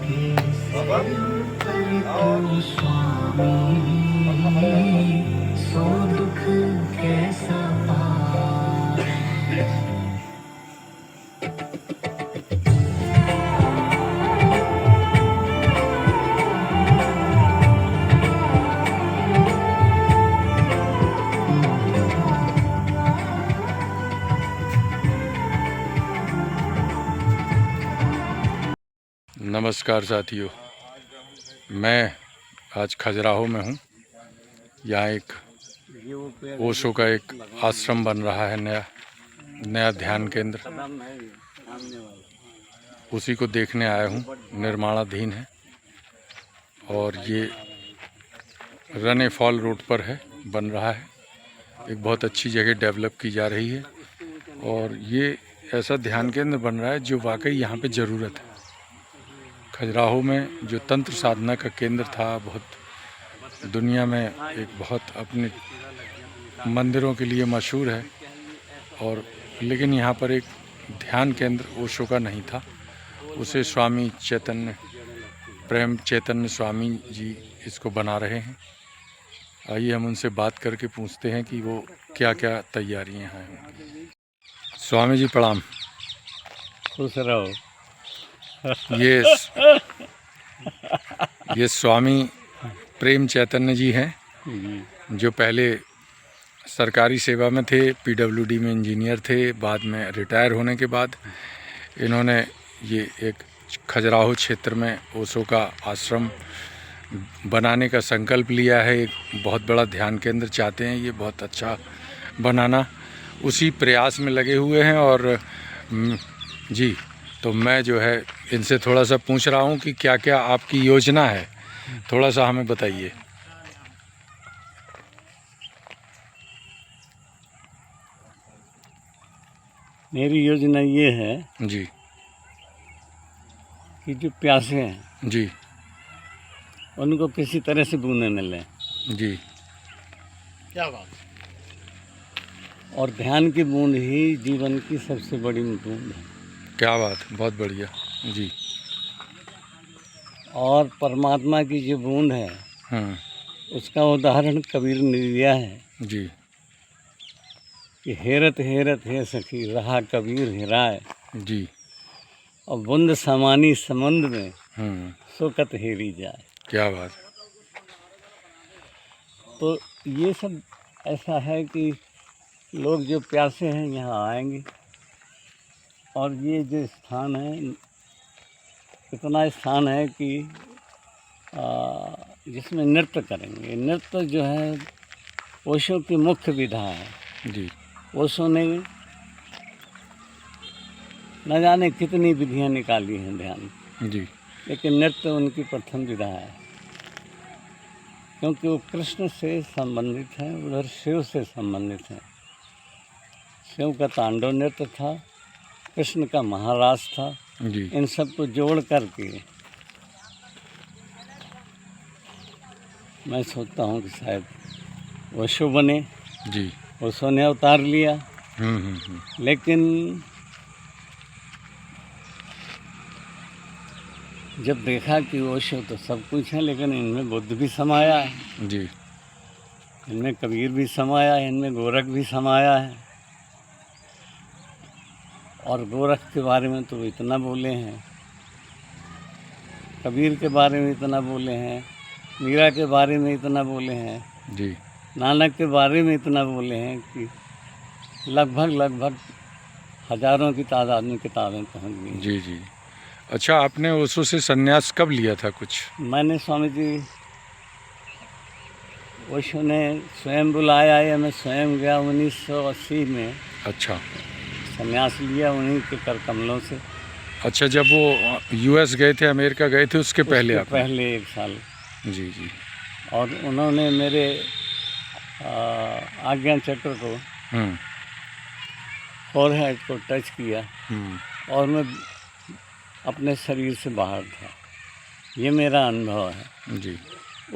ये सर पर तो स्वामी, सो दुख कैसा पार। नमस्कार साथियों, मैं आज खजुराहो में हूँ। यहाँ एक ओशो का एक आश्रम बन रहा है, नया ध्यान केंद्र। उसी को देखने आया हूँ। निर्माणाधीन है और ये रने फॉल रोड पर है, बन रहा है। एक बहुत अच्छी जगह डेवलप की जा रही है और ये ऐसा ध्यान केंद्र बन रहा है जो वाकई यहाँ पे ज़रूरत है। खजुराहो में जो तंत्र साधना का केंद्र था, बहुत दुनिया में एक बहुत अपने मंदिरों के लिए मशहूर है, और लेकिन यहाँ पर एक ध्यान केंद्र ओशो का नहीं था। उसे स्वामी चैतन्य, प्रेम चैतन्य स्वामी जी इसको बना रहे हैं। आइए हम उनसे बात करके पूछते हैं कि वो क्या क्या तैयारियां हैं उनकी। स्वामी जी प्रणाम। खुश रहो। ये स्वामी प्रेम चैतन्य जी हैं, जो पहले सरकारी सेवा में थे, पीडब्ल्यूडी में इंजीनियर थे। बाद में रिटायर होने के बाद इन्होंने ये एक खजुराहो क्षेत्र में ओशो का आश्रम बनाने का संकल्प लिया है। एक बहुत बड़ा ध्यान केंद्र चाहते हैं, ये बहुत अच्छा बनाना। उसी प्रयास में लगे हुए हैं। और जी, तो मैं जो है इनसे थोड़ा सा पूछ रहा हूँ कि क्या क्या आपकी योजना है, थोड़ा सा हमें बताइए। मेरी योजना ये है जी कि जो प्यासे हैं जी उनको किसी तरह से बूंदे मिलें। जी, क्या बात। और ध्यान की बूंद ही जीवन की सबसे बड़ी बूंद है। क्या बात, बहुत बढ़िया जी। और परमात्मा की जो बूंद है उसका उदाहरण कबीर ने दिया है जी कि हेरत हेरत है सखी रहा कबीर हेराए, जी। और बूंद समानी समुद्र में सोकत हेरी जाए। क्या बात। तो ये सब ऐसा है कि लोग जो प्यासे हैं यहाँ आएंगे, और ये जो स्थान है इतना स्थान है कि जिसमें नृत्य करेंगे। नृत्य जो है ओशो की मुख्य विधा है जी। ओशो ने न जाने कितनी विधियाँ निकाली हैं ध्यान, जी लेकिन नृत्य उनकी प्रथम विधा है, क्योंकि वो कृष्ण से संबंधित है, उधर शिव से संबंधित है। शिव का तांडव नृत्य था, कृष्ण का महारास था जी। इन सब को जोड़ करके मैं सोचता हूँ कि शायद ओशो बने। जी। ओशो ने अवतार लिया। लेकिन जब देखा कि ओशो तो सब कुछ है, लेकिन इनमें बुद्ध भी समाया है जी। इनमें कबीर भी समाया है, इनमें गोरख भी समाया है। और गोरख के बारे में तो इतना बोले हैं, कबीर के बारे में इतना बोले हैं, मीरा के बारे में इतना बोले हैं जी, नानक के बारे में इतना बोले हैं कि लगभग हजारों की तादाद में किताबें पहुंच गई। जी जी। अच्छा, आपने ओशो से संन्यास कब लिया था कुछ? मैंने स्वामी जी ओशो ने स्वयं बुलाया या मैं स्वयं गया 1980 में। अच्छा। संन्यास लिया उन्हीं के कर कमलों से। अच्छा, जब वो यूएस गए थे, अमेरिका गए थे, उसके पहले आप? पहले 1 साल। जी जी। और उन्होंने मेरे आज्ञा चक्र को फोरहेड को टच किया और मैं अपने शरीर से बाहर था। ये मेरा अनुभव है जी।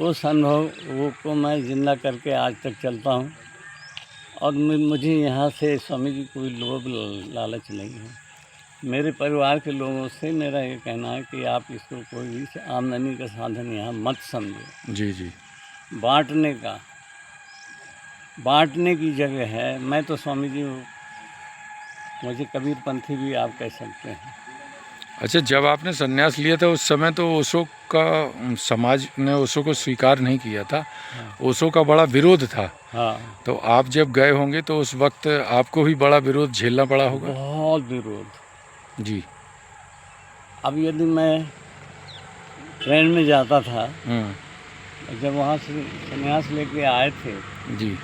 उस अनुभव को मैं जिंदा करके आज तक चलता हूँ। और मुझे यहाँ से स्वामी जी कोई लोभ लालच नहीं है। मेरे परिवार के लोगों से मेरा ये कहना है कि आप इसको कोई भी आमदनी का साधन यहाँ मत समझो। जी जी। बांटने की जगह है। मैं तो स्वामी जी हूँ, मुझे कबीरपंथी भी आप कह सकते हैं। अच्छा, जब आपने संन्यास लिया था उस समय तो ओशो का समाज ने ओशो को स्वीकार नहीं किया था। ओशो का बड़ा विरोध था। हाँ, तो आप जब गए होंगे तो उस वक्त आपको भी बड़ा विरोध झेलना पड़ा होगा। बहुत विरोध। जी। अब यदि मैं ट्रेन में जाता था, हम्म। जब वहाँ से संन्यास लेके आए थे जी।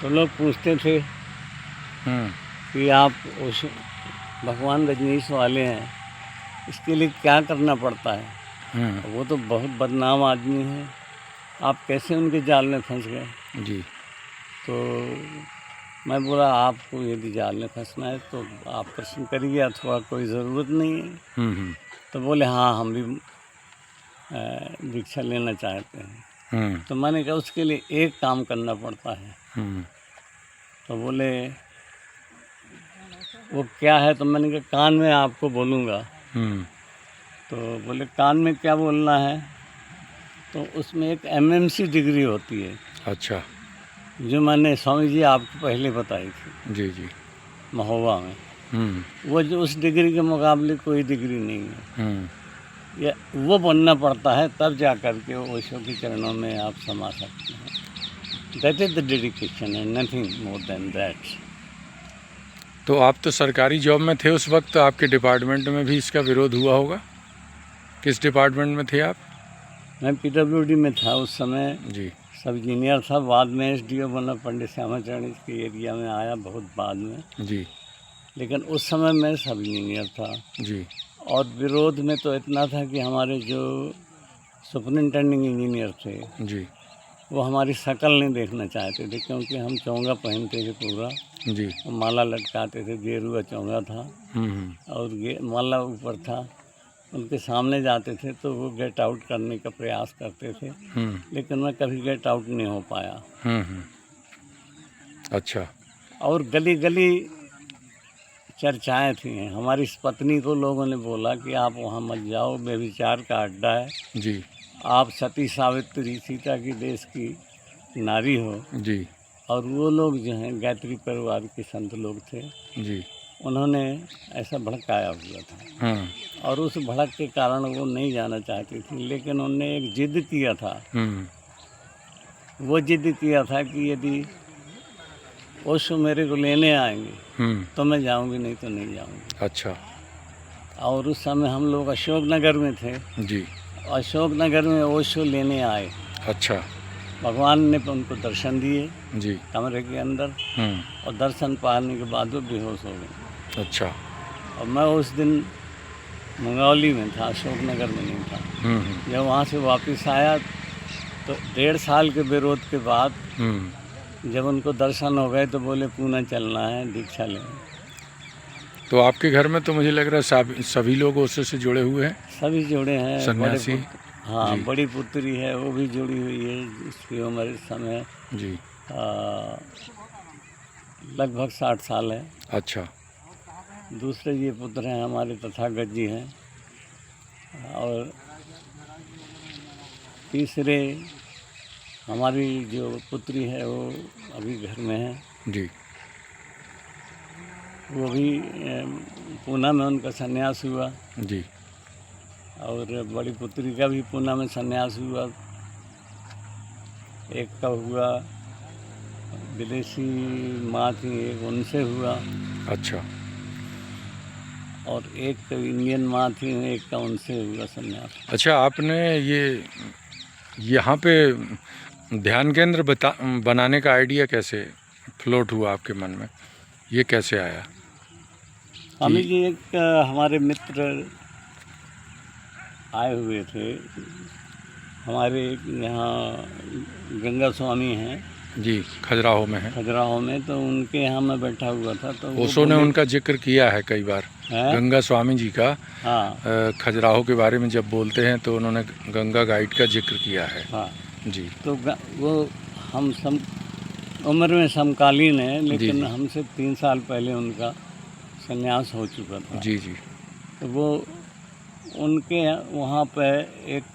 तो लोग पूछते थे हम्म। कि आप उस भगवान रजनीश वाले हैं, इसके लिए क्या करना पड़ता है? हम्म। वो तो बहुत बदनाम आदमी है, आप कैसे उनके जाल में फंस गए? जी। तो मैं बोला, आपको यदि जाल में फंसना है तो आप प्रश्न करिए, अथवा कोई ज़रूरत नहीं है। हम्म। तो बोले हाँ, हम भी दीक्षा लेना चाहते हैं। हम्म। तो मैंने कहा उसके लिए एक काम करना पड़ता है। हम्म। तो बोले वो क्या है? तो मैंने कहा कान में आपको बोलूँगा। हम्म। तो बोले कान में क्या बोलना है? तो उसमें एक MMC डिग्री होती है, अच्छा। जो मैंने स्वामी जी आपको पहले बताई थी जी जी। महोबा में। हम्म। वो जो उस डिग्री के मुकाबले कोई डिग्री नहीं है। हम्म। या वो बनना पड़ता है, तब जा कर के ओशो के चरणों में आप समा सकते हैं। That is the dedication and nothing more than that. तो आप तो सरकारी जॉब में थे उस वक्त, आपके डिपार्टमेंट में भी इसका विरोध हुआ होगा। किस डिपार्टमेंट में थे आप? मैं PWD में था उस समय, जी। सब इंजीनियर था। बाद में SDO बना, पंडित श्यामाचरण इसके एरिया में आया बहुत बाद में। जी। लेकिन उस समय मैं सब इंजीनियर था। जी। और विरोध में तो इतना था कि हमारे जो सुपरिंटेंडिंग इंजीनियर थे जी। वो हमारी शक्ल नहीं देखना चाहते थे, क्योंकि हम चोंगा पहनते थे पूरा, जी। माला लटकाते थे, गेरुआ चोंगा था और ये माला ऊपर था। उनके सामने जाते थे तो वो गेट आउट करने का प्रयास करते थे, लेकिन मैं कभी गेट आउट नहीं हो पाया। अच्छा। और गली गली चर्चाएं थी। हमारी पत्नी को लोगों ने बोला कि आप वहाँ मत जाओ, व्यभिचार का अड्डा है। जी। आप सती सावित्री सीता की देश की नारी हो। जी। और वो लोग जो हैं गायत्री परिवार के संत लोग थे, जी। उन्होंने ऐसा भड़काया हुआ था। और उस भड़क के कारण वो नहीं जाना चाहती थी, लेकिन उन्होंने एक जिद किया था। वो जिद किया था कि यदि ओशो मेरे को लेने आएंगे तो मैं जाऊंगी, नहीं तो नहीं जाऊंगी। अच्छा। और उस समय हम लोग अशोकनगर में थे। जी। अशोकनगर में ओशो लेने आए। अच्छा। भगवान ने उनको दर्शन दिए जी। कमरे के अंदर, और दर्शन पाने के बाद वो बेहोश हो गए। अच्छा। और मैं उस दिन मंगौली में था, अशोकनगर में नहीं था। जब वहाँ से वापस आया तो 1.5 साल के विरोध के बाद जब उनको दर्शन हो गए तो बोले पूना चलना है, दीक्षा लेना। तो आपके घर में तो मुझे लग रहा है सभी लोग ओशो से जुड़े हुए हैं। सभी जुड़े हैं। सन्यासी। हाँ, बड़ी पुत्री है वो भी जुड़ी हुई है, उसकी उम्र इस समय जी लगभग 60 साल है। अच्छा। दूसरे ये पुत्र हैं हमारे तथागत जी हैं, और तीसरे हमारी जो पुत्री है वो अभी घर में है। जी। वो भी पूना में उनका संन्यास हुआ। जी। और बड़ी पुत्री का भी पूना में संन्यास हुआ। एक का हुआ, विदेशी माँ थी एक, उनसे हुआ। अच्छा। और एक इंडियन माँ थी, एक का उनसे हुआ संन्यास। अच्छा, आपने ये यहाँ पे ध्यान केंद्र बनाने का आइडिया कैसे फ्लोट हुआ आपके मन में? ये कैसे आया? स्वामी जी एक हमारे मित्र आए हुए थे, हमारे यहाँ गंगा स्वामी हैं जी, खजुराहो में है। खजुराहो में, तो उनके यहाँ मैं बैठा हुआ था। तो ओशो ने उनका जिक्र किया है कई बार, गंगा स्वामी जी का। हाँ, खजुराहो के बारे में जब बोलते हैं तो उन्होंने गंगा गाइड का जिक्र किया है। हाँ जी। तो वो हम उम्र में समकालीन है, लेकिन हमसे 3 साल पहले उनका संन्यास हो चुका था। जी जी। तो वो उनके वहाँ पे एक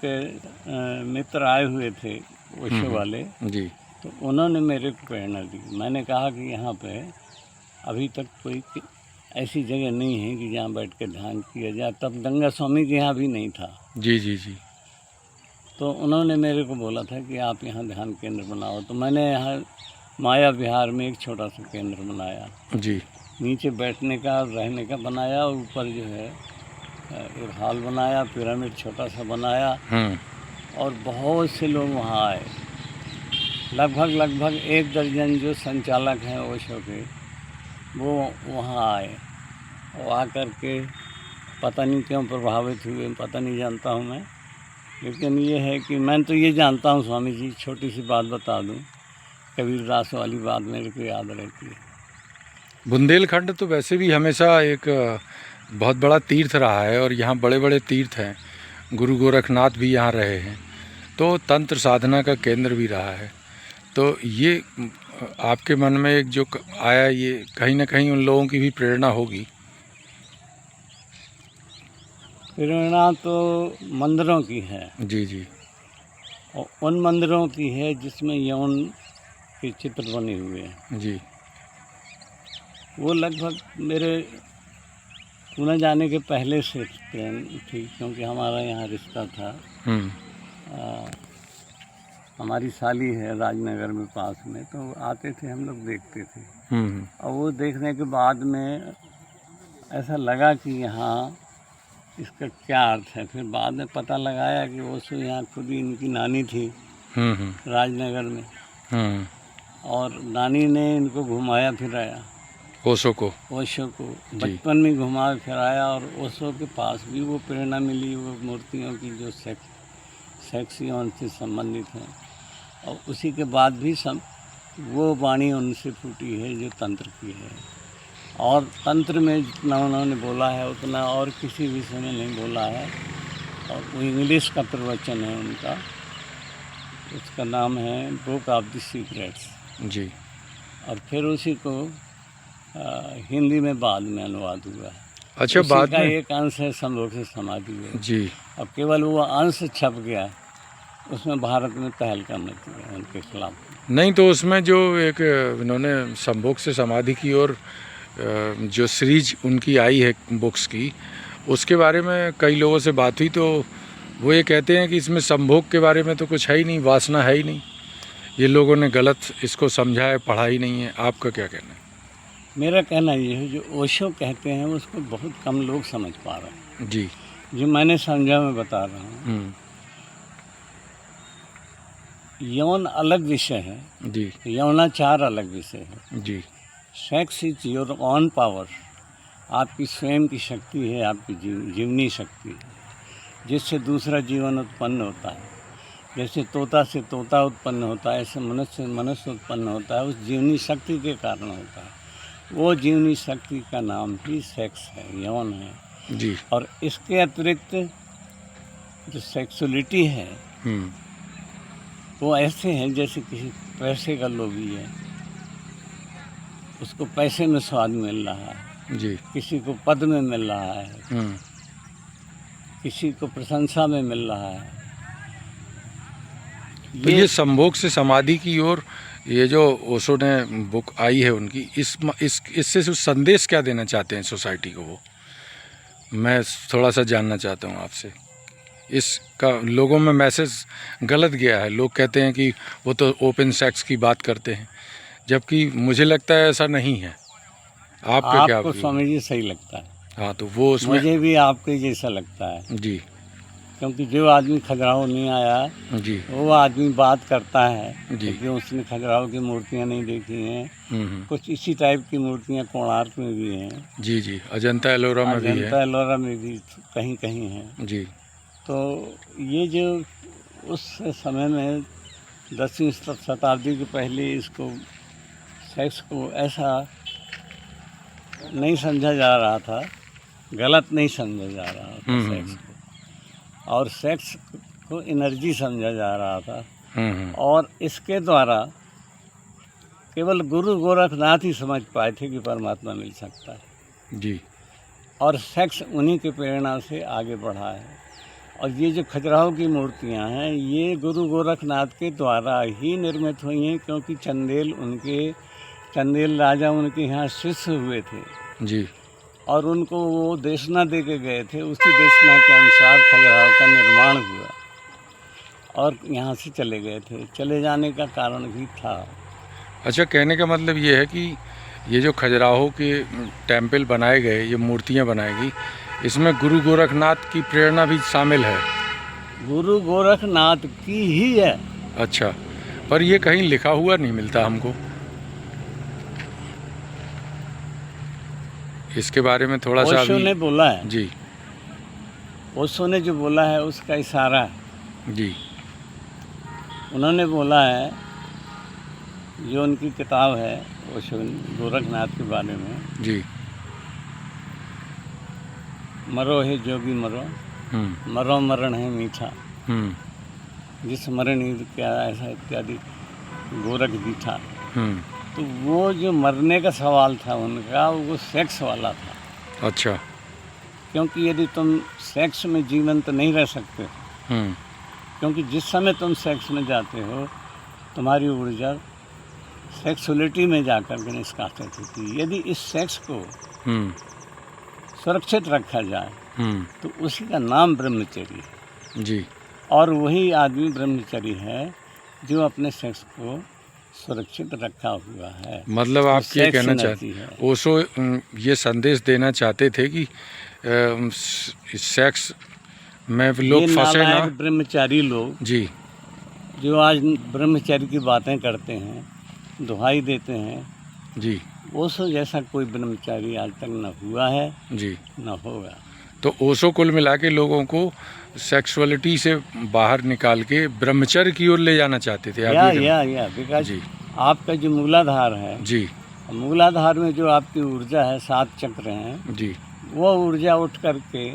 मित्र आए हुए थे ओशो वाले, जी तो उन्होंने मेरे को प्रेरणा दी। मैंने कहा कि यहाँ पे अभी तक कोई ऐसी जगह नहीं है कि जहाँ बैठ के ध्यान किया जाए। तब गंगा स्वामी के यहाँ भी नहीं था। जी जी जी। तो उन्होंने मेरे को बोला था कि आप यहाँ ध्यान केंद्र बनाओ। तो मैंने यहाँ माया विहार में एक छोटा सा केंद्र बनाया। जी नीचे बैठने का रहने का बनाया, और ऊपर जो है एक हॉल बनाया, पिरामिड छोटा सा बनाया, और बहुत से लोग वहाँ आए। लगभग 1 दर्जन जो संचालक हैं ओशो के, वो वहाँ आए। और आकर के पता नहीं क्यों प्रभावित हुए, पता नहीं जानता हूँ मैं, लेकिन ये है कि मैं तो ये जानता हूँ स्वामी जी, छोटी सी बात बता दूँ, कबीरदास वाली बात मेरे को याद रहती है। बुंदेलखंड तो वैसे भी हमेशा एक बहुत बड़ा तीर्थ रहा है, और यहाँ बड़े बड़े तीर्थ हैं। गुरु गोरखनाथ भी यहाँ रहे हैं, तो तंत्र साधना का केंद्र भी रहा है। तो ये आपके मन में एक जो आया, ये कहीं ना कहीं उन लोगों की भी प्रेरणा होगी। प्रेरणा तो मंदिरों की है, जी जी। और उन मंदिरों की है जिसमें यौन के चित्र बने हुए हैं। जी। वो लगभग मेरे पुणे जाने के पहले से थी, क्योंकि हमारा यहाँ रिश्ता था। हमारी साली है राजनगर में पास में, तो आते थे, हम लोग देखते थे। और वो देखने के बाद में ऐसा लगा कि यहाँ इसका क्या अर्थ है। फिर बाद में पता लगाया कि वो सो यहाँ खुद ही इनकी नानी थी राजनगर में, और नानी ने इनको घुमाया फिराया, ओशो को बचपन में घुमा फिराया। और ओशो के पास भी वो प्रेरणा मिली, वो मूर्तियों की जो सेक्स यौन से संबंधित हैं। और उसी के बाद भी वो वाणी उनसे फूटी है जो तंत्र की है। और तंत्र में जितना उन्होंने बोला है उतना और किसी विषय में नहीं बोला है। और वो इंग्लिश का प्रवचन है उनका, उसका नाम है बुक ऑफ द सीक्रेट्स जी। और फिर उसी को हिंदी में बाद में अनुवाद हुआ है। अच्छा, बाद में एक अंश है संभोग से समाधि है जी। अब केवल वो अंश छप गया, उसमें भारत में तहलका मची है उनके खिलाफ। नहीं तो उसमें जो एक इन्होंने संभोग से समाधि की और जो सीरीज उनकी आई है बुक्स की, उसके बारे में कई लोगों से बात हुई, तो वो ये कहते हैं कि इसमें संभोग के बारे में तो कुछ है ही नहीं, वासना है ही नहीं, ये लोगों ने गलत इसको समझा है, पढ़ा ही नहीं है। आपका क्या कहना है? मेरा कहना ये है, जो ओशो कहते हैं उसको बहुत कम लोग समझ पा रहे हैं जी। जो मैंने समझा मैं बता रहा हूँ। यौन अलग विषय है जी, यौनाचार अलग विषय है जी। Sex is your own power, आपकी स्वयं की शक्ति है, आपकी जीवनी शक्ति है, जिससे दूसरा जीवन उत्पन्न होता है। जैसे तोता से तोता उत्पन्न होता है, ऐसे मनुष्य से मनुष्य उत्पन्न होता है, उस जीवनी शक्ति के कारण होता है। वो जीवनी शक्ति का नाम ही सेक्स है, यौन है जी। और इसके अतिरिक्त जो सेक्सुअलिटी है वो ऐसे हैं जैसे किसी पैसे का लोभी है, उसको पैसे में स्वाद मिल रहा है जी। किसी को पद में मिल रहा है, किसी को प्रशंसा में मिल रहा है। तो ये संभोग से समाधि की ओर ये जो ओशो ने बुक आई है उनकी, इससे संदेश क्या देना चाहते हैं सोसाइटी को, वो मैं थोड़ा सा जानना चाहता हूँ आपसे। इसका लोगों में मैसेज गलत गया है, लोग कहते हैं कि वो तो ओपन सेक्स की बात करते हैं, जबकि मुझे लगता है ऐसा नहीं है। आपका क्या? आपको स्वामी जी सही लगता है। हाँ, तो वो उसमें मुझे भी आपके जैसा लगता है जी, क्योंकि जो आदमी खजुराहो नहीं आया जी, वो आदमी बात करता है जी। क्योंकि उसने खजुराहो की मूर्तियाँ नहीं देखी हैं। कुछ इसी टाइप की मूर्तियाँ कोणार्क में भी हैं, जी जी, अजंता एलोरा में भी है, अजंता एलोरा में भी कहीं कहीं हैं। जी। तो ये जो उस समय में 10वीं शताब्दी के पहले इसको सेक्स को ऐसा नहीं समझा जा रहा था, गलत नहीं समझा जा रहा था सेक्स को, और सेक्स को एनर्जी समझा जा रहा था। और इसके द्वारा केवल गुरु गोरखनाथ ही समझ पाए थे कि परमात्मा मिल सकता है। जी। और सेक्स उन्हीं की प्रेरणा से आगे बढ़ा है। और ये जो खजुराहो की मूर्तियाँ हैं, ये गुरु गोरखनाथ के द्वारा ही निर्मित हुई हैं, क्योंकि चंदेल राजा उनके यहाँ शिष्य हुए थे जी। और उनको वो देशना दे के गए थे। उसी देशना के अनुसार खजुराहो का निर्माण हुआ और यहाँ से चले गए थे। चले जाने का कारण भी था। अच्छा, कहने का मतलब ये है कि ये जो खजुराहो के टेम्पल बनाए गए, ये मूर्तियाँ बनाई गई, इसमें गुरु गोरखनाथ की प्रेरणा भी शामिल है। गुरु गोरखनाथ की ही है। अच्छा, पर ये कहीं लिखा हुआ नहीं मिलता हमको। इसके बारे में थोड़ा सा ओशो ने बोला है। जी। ओशो ने जो बोला है उसका इशारा है। जी। उन्होंने बोला है, जो उनकी किताब है ओशो गोरखनाथ के बारे में, जी। मरो है जोगी मरो, मरो मरण है मीठा, जिस मरण क्या ऐसा इत्यादि गोरख दीठा। तो वो जो मरने का सवाल था उनका, वो सेक्स वाला था। अच्छा। क्योंकि यदि तुम सेक्स में जीवंत नहीं रह सकते, क्योंकि जिस समय तुम सेक्स में जाते हो तुम्हारी ऊर्जा सेक्सुअलिटी में जाकर के निष्कासित होती है। यदि इस सेक्स को सुरक्षित रखा जाए तो उसी का नाम ब्रह्मचर्य है। जी। और वही आदमी ब्रह्मचर्य है जो अपने सेक्स को सुरक्षित रखा हुआ है। मतलब आप ये कहना चाहते हैं, ओशो ये संदेश देना चाहते थे कि सेक्स में लोग फंसे ना। ब्रह्मचारी लोग जी, जो आज ब्रह्मचर्य की बातें करते हैं, दुहाई देते हैं, जी, ओशो जैसा कोई ब्रह्मचारी आज तक न हुआ है, जी, न होगा। तो ओशो कुल मिला के लोगों को सेक्सुअलिटी से बाहर निकाल के ब्रह्मचर्य की ओर ले जाना चाहते थे। या बिकॉज आपका जो मूलाधार है, जी, मूलाधार में जो आपकी ऊर्जा है, 7 चक्र हैं, जी, वो ऊर्जा उठ करके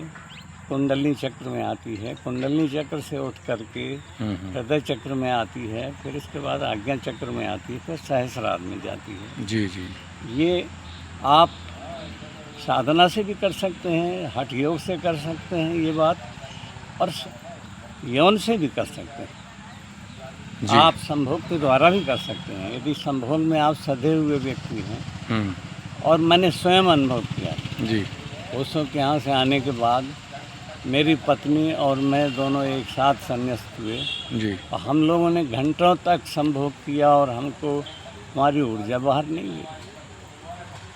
कुंडली चक्र में आती है, कुंडली चक्र से उठ करके हृदय चक्र में आती है, फिर इसके बाद आज्ञा चक्र में आती है, फिर सहस्रार में जाती है। जी, जी। ये आप साधना से भी कर सकते हैं, हठ योग से कर सकते हैं ये बात, और यौन से भी कर सकते हैं। आप संभोग के द्वारा भी कर सकते हैं। यदि संभोग में आप सधे हुए व्यक्ति हैं, और मैंने स्वयं अनुभव किया जी। ओशो के यहाँ से आने के बाद मेरी पत्नी और मैं दोनों एक साथ संन्यास्त हुए जी। और हम लोगों ने घंटों तक संभोग किया और हमको हमारी ऊर्जा बाहर नहीं गई।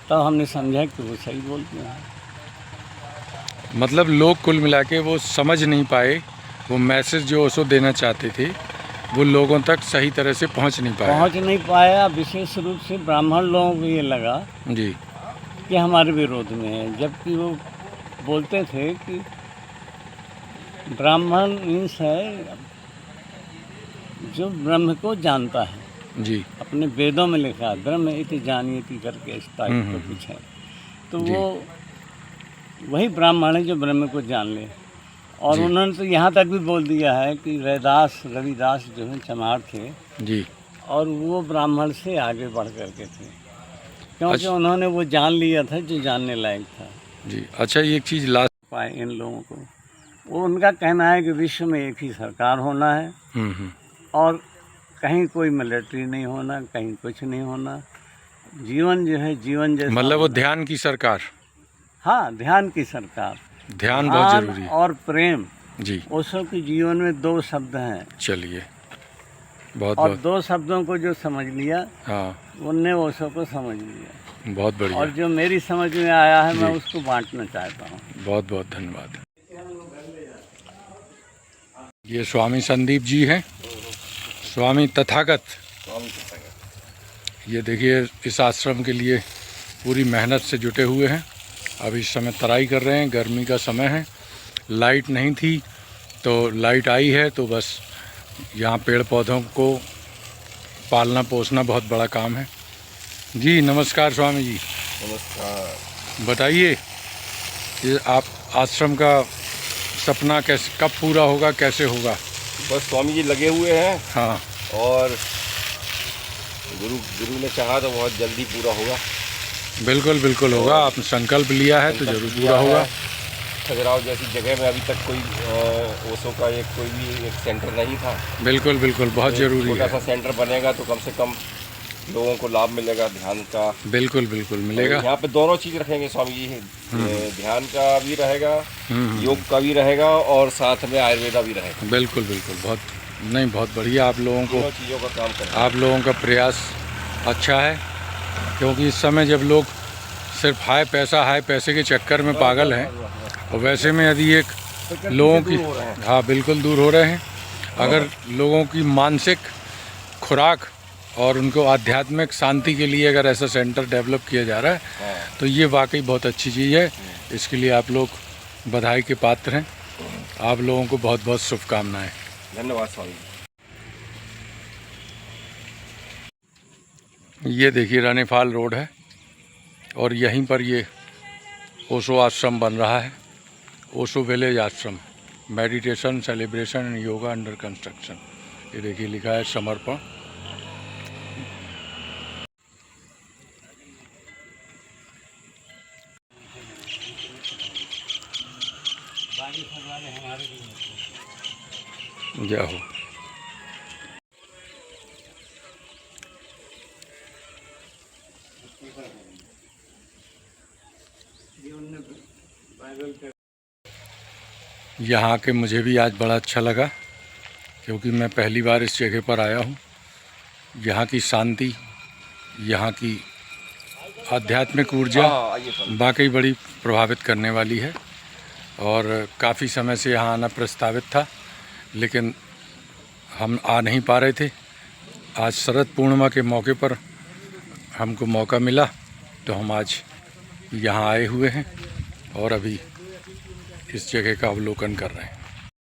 तब हमने समझा कि वो सही बोलते हैं। मतलब लोग कुल मिला के वो समझ नहीं पाए, वो मैसेज जो ओशो देना चाहते थे वो लोगों तक सही तरह से पहुंच नहीं पाया। विशेष रूप से ब्राह्मण लोगों को ये लगा जी कि हमारे विरोध में है, जबकि वो बोलते थे कि ब्राह्मण मीन्स है जो ब्रह्म को जानता है। जी। अपने वेदों में लिखा है ब्रह्म इति जानीति करके इस टाइप का कुछ है। तो वो वही ब्राह्मण है जो ब्रह्म को जान ले। और उन्होंने तो यहाँ तक भी बोल दिया है कि रविदास जो है चमार थे जी, और वो ब्राह्मण से आगे बढ़ करके थे, क्योंकि उन्होंने वो जान लिया था जो जानने लायक था। जी। अच्छा, एक चीज़ लास्ट पाए इन लोगों को, वो उनका कहना है कि विश्व में एक ही सरकार होना है और कहीं कोई मिलिट्री नहीं होना, कहीं कुछ नहीं होना। जीवन जो है जीवन जैसा, मतलब वो ध्यान की सरकार। हाँ, ध्यान की सरकार। ध्यान बहुत जरूरी है। और प्रेम। जी। ओशो के जीवन में 2 शब्द हैं। चलिए, बहुत और बहुत 2 शब्दों को जो समझ लिया, हाँ, उनने ओशो को समझ लिया। बहुत बढ़िया। और जो मेरी समझ में आया है मैं उसको बांटना चाहता हूँ। बहुत बहुत धन्यवाद। ये स्वामी संदीप जी हैं, स्वामी तथागत। ये देखिए इस आश्रम के लिए पूरी मेहनत से जुटे हुए हैं। अब इस समय तराई कर रहे हैं, गर्मी का समय है, लाइट नहीं थी तो लाइट आई है, तो बस यहाँ पेड़ पौधों को पालना पोसना बहुत बड़ा काम है। जी नमस्कार स्वामी जी। नमस्कार। बताइए ये आप आश्रम का सपना कैसे कब पूरा होगा, कैसे होगा? बस स्वामी जी लगे हुए हैं। हाँ, और गुरु ने चाहा तो बहुत जल्दी पूरा होगा। बिल्कुल बिल्कुल होगा। आपने संकल्प लिया है तो जरूर पूरा होगा। खजुराहो जैसी जगह में अभी तक कोई ओशो का कोई भी एक सेंटर नहीं था। बिल्कुल बिल्कुल, बहुत ज़रूरी छोटा है। सा सेंटर बनेगा तो कम से कम लोगों को लाभ मिलेगा ध्यान का। बिल्कुल बिल्कुल मिलेगा। यहाँ पे दोनों चीज़ रखेंगे स्वामी जी, ध्यान का भी रहेगा, योग का भी रहेगा और साथ में आयुर्वेदा भी रहेगा। बिल्कुल बिल्कुल, बहुत बढ़िया। आप लोगों को, दोनों चीज़ों का काम करें। आप लोगों का प्रयास अच्छा है, क्योंकि इस समय जब लोग सिर्फ हाय पैसे के चक्कर में पागल हैं, और वैसे में यदि एक लोगों की, हाँ बिल्कुल दूर हो रहे हैं। अगर लोगों की मानसिक खुराक और उनको आध्यात्मिक शांति के लिए अगर ऐसा सेंटर डेवलप किया जा रहा है तो ये वाकई बहुत अच्छी चीज़ है। इसके लिए आप लोग बधाई के पात्र हैं। आप लोगों को बहुत बहुत शुभकामनाएं। धन्यवाद स्वामी जी। ये देखिए रानीफाल रोड है और यहीं पर ये ओशो आश्रम बन रहा है। ओशो विलेज आश्रम, meditation, celebration and yoga under construction. ये देखिए लिखा है समर्पण। जय हो। यहाँ के मुझे भी आज बड़ा अच्छा लगा, क्योंकि मैं पहली बार इस जगह पर आया हूँ। यहाँ की शांति, यहाँ की आध्यात्मिक ऊर्जा वाकई बड़ी प्रभावित करने वाली है। और काफ़ी समय से यहाँ आना प्रस्तावित था, लेकिन हम आ नहीं पा रहे थे। आज शरद पूर्णिमा के मौके पर हमको मौका मिला तो हम आज यहाँ आए हुए हैं और अभी इस जगह का अवलोकन कर रहे हैं।